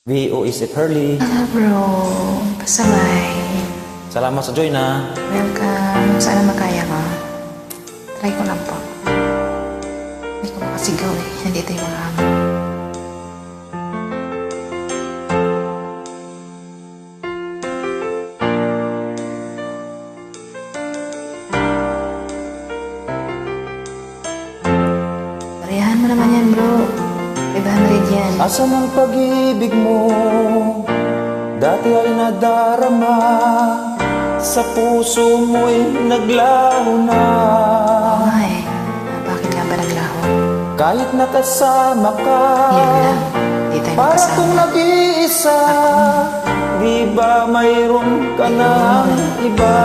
VO isip Hurley. Hello bro, pasabay. Salamat sa join na. Welcome. Sana makaya ko. Try ko lang po. Hindi ko makasigaw eh. Nandito yung mga amo. Bariyahan mo naman yan bro. 500 yan. Asan ang pag-ibig mo? Dati ay nadarama, sa puso mo'y naglaho na. Ay, bakit nga ba naglaho? Kahit nakasama ka, Yun lang. Di tayo para magkasama. kung nag-iisa, di ba mayroon ka ng iba?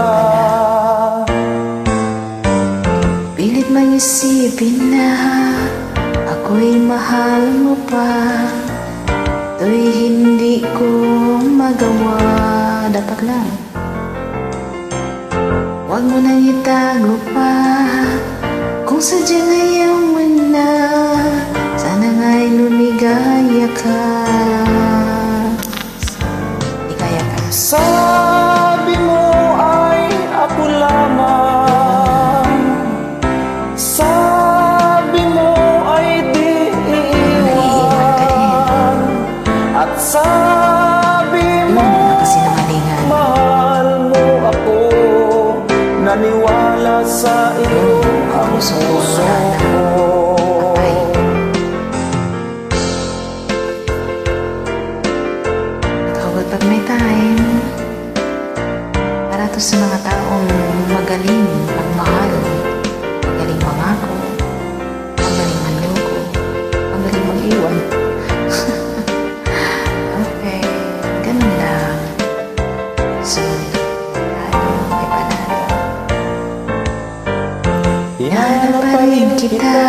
Pilit mang isipin na ako'y mahal mo pa. Ito'y hindi ko magawa. Dapat lang. Huwag mo nang itago pa. Kung sadyang ayaw mo na, sana nga'y lumigaya ka. Ligaya ka. Sabi mo ay ako lamang, sabi mo ay di Naiiwan ka din. iiwan, at sabi mo Ano kasi nangalingan? mahal mo ako, naniwala sa iyo ang puso ko, puso wala na. ko. Ay. Naghugot pag may time. Para to sa mga taong magaling magmahal, magaling mangako, magaling manloko, magaling mag-iwan. Okay, ganun lang. So, may panalo. Hinahanap pa rin kita,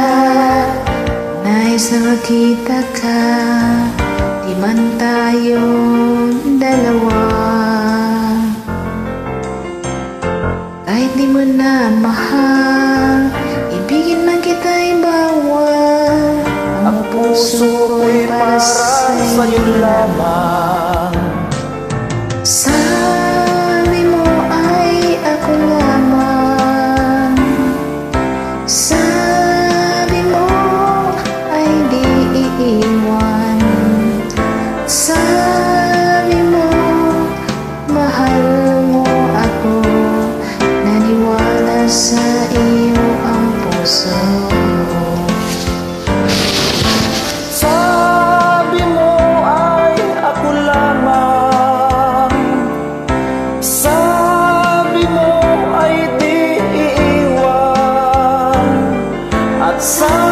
nais na makita ka. Di man tayong dalawa, kahit di mo na mahal, ibigin man kita'y bawal. Ang puso ko'y para sa'yo lamang. Sabi mo ay ako lamang. Sabi mo ay di iiwan. Sabi mo mahal mo ako. Naniwala sa iyo ang puso. Sabi mo ay ako lamang, sabi mo ay di iiwan, at sabi